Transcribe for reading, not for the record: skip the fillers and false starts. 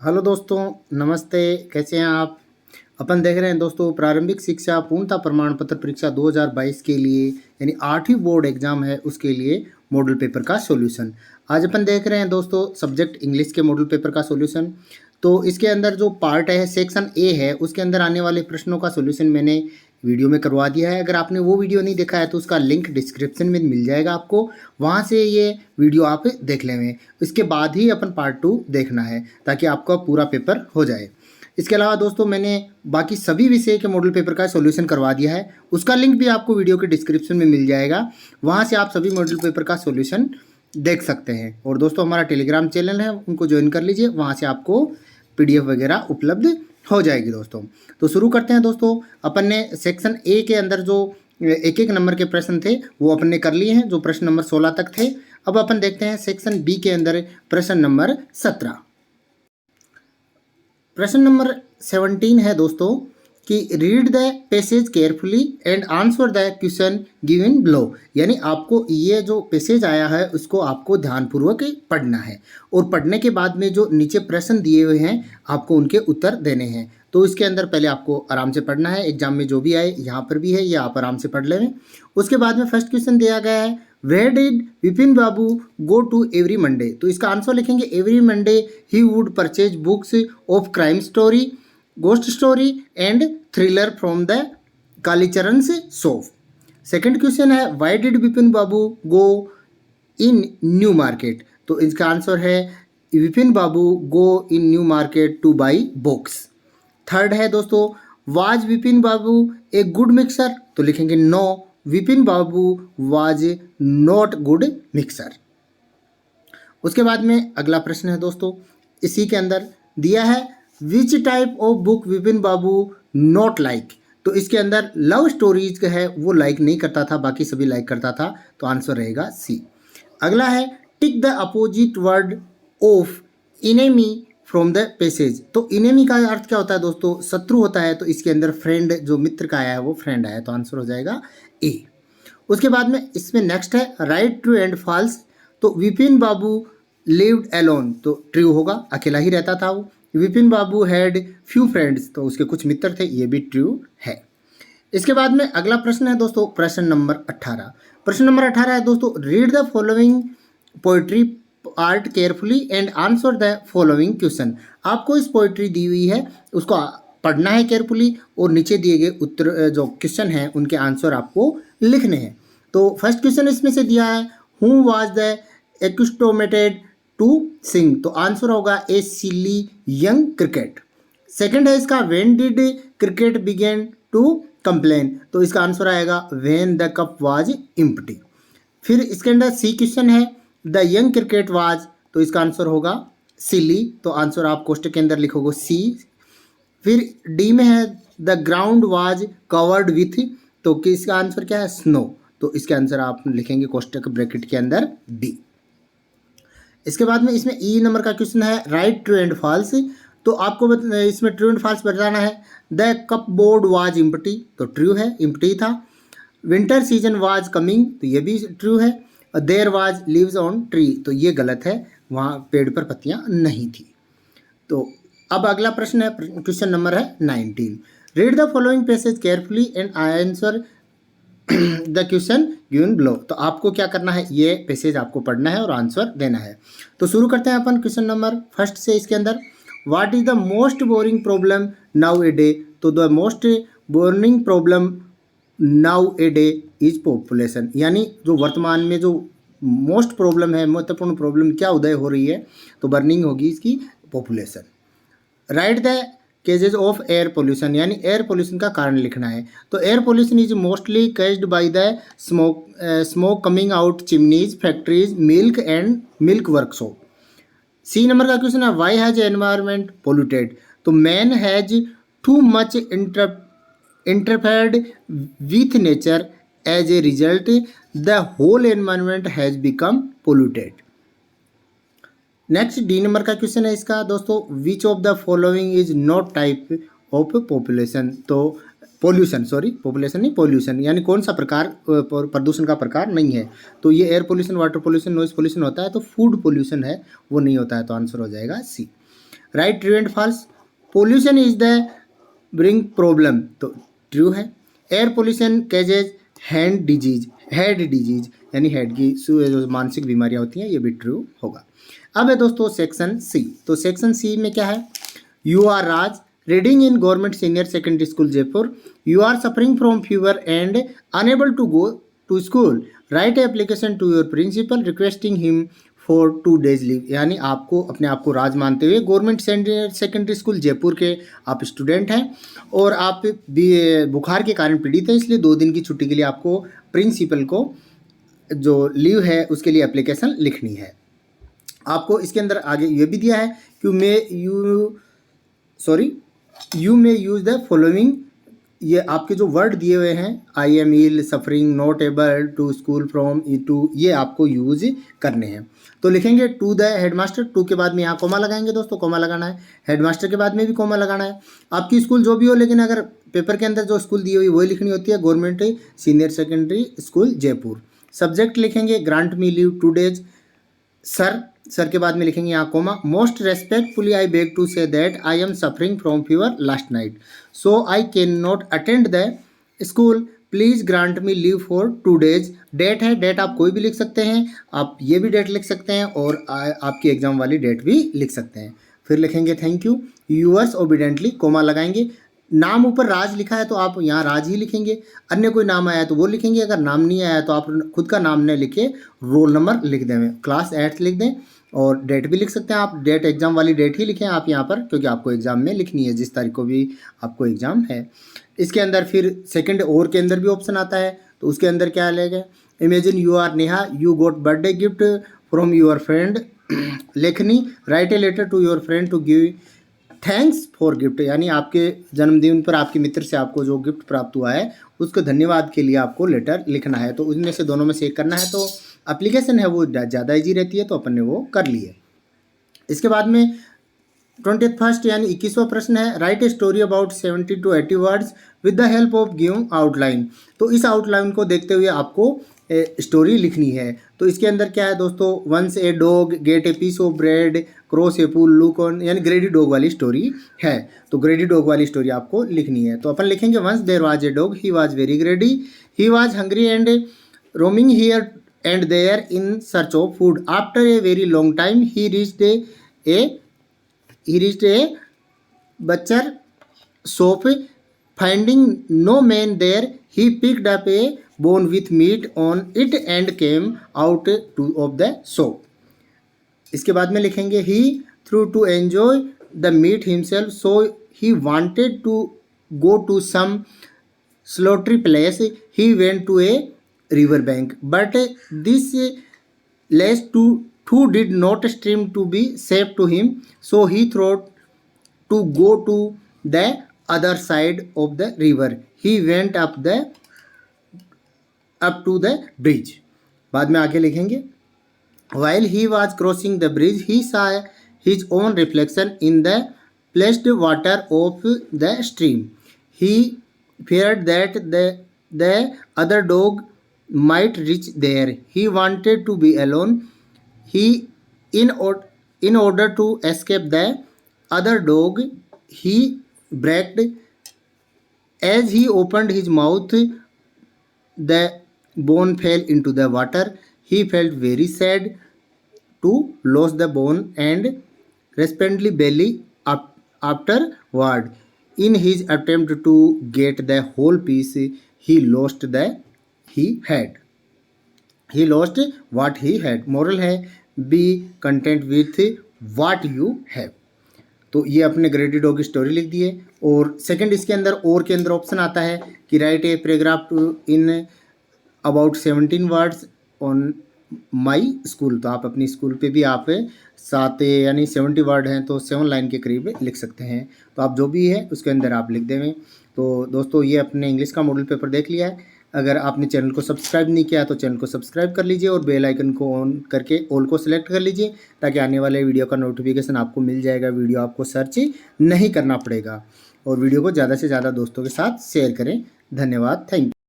Hello दोस्तों, नमस्ते। कैसे हैं आप? अपन देख रहे हैं दोस्तों प्रारंभिक शिक्षा पूर्णता प्रमाण पत्र परीक्षा 2022 के लिए यानी 8वीं बोर्ड एग्जाम है उसके लिए मॉडल पेपर का सॉल्यूशन। आज अपन देख रहे हैं दोस्तों सब्जेक्ट इंग्लिश के मॉडल पेपर का सॉल्यूशन। तो इसके अंदर जो पार्ट है सेक्शन ए है उसके अंदर आने वाले प्रश्नों का सॉल्यूशन मैंने वीडियो में करवा दिया है। अगर आपने वो वीडियो नहीं देखा है तो उसका लिंक डिस्क्रिप्शन में मिल जाएगा आपको, वहाँ से ये वीडियो आप देख लेंगे। इसके बाद ही अपन पार्ट 2 देखना है ताकि आपका पूरा पेपर हो जाए। इसके अलावा दोस्तों मैंने बाकी सभी विषय के मॉडल पेपर का सॉल्यूशन करवा दिया है, उसका लिंक भी आपको वीडियो के डिस्क्रिप्शन में मिल जाएगा, वहाँ से आप सभी मॉडल पेपर का सॉल्यूशन देख सकते हैं। और दोस्तों हमारा टेलीग्राम चैनल है उनको ज्वाइन कर लीजिए, वहाँ से आपको PDF वगैरह उपलब्ध हो जाएगी दोस्तों। तो शुरू करते हैं दोस्तों। अपन ने सेक्शन ए के अंदर जो एक एक नंबर के प्रश्न थे वो अपन ने कर लिए हैं, जो प्रश्न नंबर 16 तक थे। अब अपन देखते हैं सेक्शन बी के अंदर प्रश्न नंबर 17। प्रश्न नंबर 17 है दोस्तों कि read the passage carefully and answer the question given below. यानी आपको ये जो पैसेज आया है उसको आपको ध्यानपूर्वक पढ़ना है और पढ़ने के बाद में जो नीचे प्रश्न दिए हुए हैं आपको उनके उत्तर देने हैं। तो इसके अंदर पहले आपको आराम से पढ़ना है, एग्जाम में जो भी आए यहाँ पर भी है ये आप आराम से पढ़ लें। उसके बाद में फर्स्ट क्वेश्चन दिया गया है where did Vipin Babu go to every Monday. तो इसका आंसर लिखेंगे every Monday he would purchase books of crime story, ghost story and thriller from the Kalicharan shop. Second question है why did Vipin Babu go in New Market. तो इसका answer है Vipin Babu go in New Market to buy books. Third है दोस्तों was Vipin Babu a good mixer. तो लिखेंगे no, Vipin Babu was not good mixer. उसके बाद में अगला प्रश्न है दोस्तों, इसी के अंदर दिया है which type of book Vipin Babu not like. तो इसके अंदर लव स्टोरीज का है वो लाइक नहीं करता था, बाकी सभी लाइक करता था, तो आंसर रहेगा सी। अगला है tick the opposite word of enemy from the passage. तो इनेमी का अर्थ क्या होता है दोस्तों? शत्रु होता है, तो इसके अंदर फ्रेंड जो मित्र का आया है वो फ्रेंड आया है, तो आंसर हो जाएगा ए। उसके बाद में इसमें नेक्स्ट है राइट ट्रू एंड फॉल्स। तो विपिन बाबू लिव्ड एलोन, तो ट्रू होगा, अकेला ही रहता था वो। Vipin Babu had few friends, तो उसके कुछ मित्र थे, ये भी ट्रू है। इसके बाद में अगला प्रश्न है दोस्तों प्रश्न नंबर 18। प्रश्न नंबर 18 है दोस्तों read the following poetry art carefully and answer the following question. आपको इस पोइट्री दी हुई है उसको पढ़ना है केयरफुली और नीचे दिए गए उत्तर जो क्वेश्चन हैं उनके आंसर आपको लिखने हैं। तो फर्स्ट क्वेश्चन इसमें से दिया है who was the accustomed to sing. तो आंसर होगा a silly young cricket. Second है इसका when did cricket begin to complain. तो इसका आंसर आएगा when the cup was empty. फिर इसके अंदर सी क्वेश्चन है द यंग क्रिकेट वाज, तो इसका आंसर होगा सिली, तो आंसर आप कोष्टक के अंदर लिखोगे सी। फिर डी में है the ground was covered with, तो किसका आंसर क्या है? स्नो, तो इसके आंसर आप लिखेंगे कोष्टक ब्रैकेट के अंदर बी। इसके बाद में इसमें ई नंबर का क्वेश्चन है राइट ट्रू एंड फॉल्स। तो आपको इसमें ट्रू एंड फॉल्स बताना है। The cupboard was empty, तो ट्रू है, एम्प्टी था। विंटर सीजन वाज कमिंग, तो ये भी ट्रू है। There was leaves on tree, तो ये गलत है, वहाँ पेड़ पर पत्तियाँ नहीं थी। तो अब अगला प्रश्न है क्वेश्चन नंबर है 19। Read the following passage carefully and answer the question given below. तो आपको क्या करना है, ये पैसेज आपको पढ़ना है और आंसर देना है। तो शुरू करते हैं अपन क्वेश्चन नंबर फर्स्ट से। इसके अंदर what is the most boring problem now a day. तो the most boring problem now a day is population. यानी जो वर्तमान में जो मोस्ट प्रॉब्लम है, महत्वपूर्ण प्रॉब्लम क्या उदय हो रही है, तो बर्निंग होगी इसकी population. Right the causes of air pollution, यानी एयर पोल्यूशन का कारण लिखना है। तो air pollution is mostly caused by the smoke coming out chimneys, factories, milk and milk workshop. C number का क्वेश्चन है वाई हैज एनवायरमेंट पोल्यूटेड। तो man has too much interfered with nature, as a result the whole environment has become polluted. Next D number का question है इसका दोस्तों which of the following is not type of population. तो pollution, sorry population नहीं pollution, यानी कौन सा प्रकार प्रदूषण का प्रकार नहीं है। तो ये air pollution, water pollution, noise pollution होता है, तो फूड पोल्यूशन है वो नहीं होता है, तो आंसर हो जाएगा C. Right, true and false. Pollution is the bring problem, तो ट्रू है। Air pollution causes hand disease, head disease यानी हेड की जो मानसिक बीमारियां होती हैं, ये भी ट्रू होगा। अब है दोस्तों सेक्शन सी। तो सेक्शन सी में क्या है, you are Raj reading in government senior secondary school Jaipur, you are suffering from fever and unable to go to school, write application to your principal requesting him for 2 days leave. यानी आपको अपने आप को राज मानते हुए गवर्नमेंट सेकेंडरी स्कूल जयपुर के आप student हैं और आप भी बुखार के कारण पीड़ित हैं, इसलिए 2 दिन की छुट्टी के लिए आपको प्रिंसिपल को जो लीव है उसके लिए एप्लीकेशन लिखनी है। आपको इसके अंदर आगे ये भी दिया है कि you may use the following, ये आपके जो वर्ड दिए हुए हैं, I am ill, suffering, not able to school from, to, ये आपको यूज करने हैं। तो लिखेंगे टू द हेडमास्टर, टू के बाद में यहाँ कोमा लगाएंगे दोस्तों, कोमा लगाना है। हेडमास्टर के बाद में भी कोमा लगाना है। आपकी स्कूल जो भी हो, लेकिन अगर पेपर के अंदर जो स्कूल दी हुई वही लिखनी होती है, government senior secondary school Jaipur. Subject लिखेंगे grant me leave 2 days। Sir के बाद में लिखेंगे यहाँ comma. Most respectfully I beg to say that I am suffering from fever last night, so I can not attend the school, please grant me leave for 2 days। Date है, date आप कोई भी लिख सकते हैं, आप ये भी डेट लिख सकते हैं और आपकी एग्जाम वाली डेट भी लिख सकते हैं। फिर लिखेंगे thank you, yours obediently, coma लगाएंगे। नाम ऊपर राज लिखा है तो आप यहाँ राज ही लिखेंगे, अन्य कोई नाम आया तो वो लिखेंगे, अगर नाम नहीं आया तो आप खुद का नाम न लिखे रोल नंबर लिख दें, क्लास 8 लिख दें और डेट भी लिख सकते हैं आप, डेट एग्ज़ाम वाली डेट ही लिखें आप यहाँ पर, क्योंकि आपको एग्ज़ाम में लिखनी है जिस तारीख को भी आपको एग्ज़ाम है। इसके अंदर फिर सेकंड और के अंदर भी ऑप्शन आता है, तो उसके अंदर क्या लेगा, imagine you are Neha, you got birthday gift from your friend Lekhni, write a letter to your friend to give thanks for gift, यानी आपके जन्मदिन पर आपके मित्र से आपको जो गिफ्ट प्राप्त हुआ है उसको धन्यवाद के लिए आपको लेटर लिखना है। तो उनमें से दोनों में से एक करना है, तो एप्लीकेशन है वो ज़्यादा ईजी रहती है, तो अपन ने वो कर ली है। इसके बाद में 21st यानी 21वां प्रश्न है, right a story about 70 to 80 words with the help of given outline. तो इस आउटलाइन को देखते हुए आपको स्टोरी लिखनी है। तो इसके अंदर क्या है दोस्तों, once a dog get a piece of bread cross a pool look on, यानी ग्रेडी डॉग वाली स्टोरी है, तो ग्रेडी डॉग वाली स्टोरी आपको लिखनी है। तो अपन लिखेंगे once there was a dog, he was very greedy, he was hungry and roaming here and there in search of food, after a very long time he reached a butcher shop, finding no man there, he picked up a bone with meat on it and came out of the shop। इसके बाद में लिखेंगे he threw to enjoy the meat himself, so he wanted to go to some slaughtery place, he went to a river bank, but this last two did not seem to be safe to him, so he thought to go to the other side of the river, he went up to the bridge। बाद में आगे लिखेंगे while he was crossing the bridge he saw his own reflection in the placed water of the stream, he feared that the other dog might reach there, he wanted to be alone, he in order to escape the other dog he barked, as he opened his mouth the bone fell into the water, he felt very sad to lose the bone and respectfully belly up afterward, in his attempt to get the whole piece he lost what he had। Moral है be content with what you have. तो ये अपने ग्रेडी dog की story लिख दी है। और second इसके अंदर और के अंदर ऑप्शन आता है कि right a paragraph in about 17 words on my school. तो आप अपनी स्कूल पे भी आप 7 यानी 70 वर्ड हैं तो 7 लाइन के करीब लिख सकते हैं। तो आप जो भी है उसके अंदर आप लिख देंगे। तो दोस्तों ये अपने इंग्लिश का मॉडल पेपर देख लिया है। अगर आपने चैनल को सब्सक्राइब नहीं किया तो चैनल को सब्सक्राइब कर लीजिए और बेल आइकन को ऑन करके ऑल को सिलेक्ट कर लीजिए, ताकि आने वाले वीडियो का नोटिफिकेशन आपको मिल जाएगा। वीडियो आपको सर्च नहीं करना पड़ेगा। और वीडियो को ज़्यादा से ज़्यादा दोस्तों के साथ शेयर करें। धन्यवाद, थैंक यू।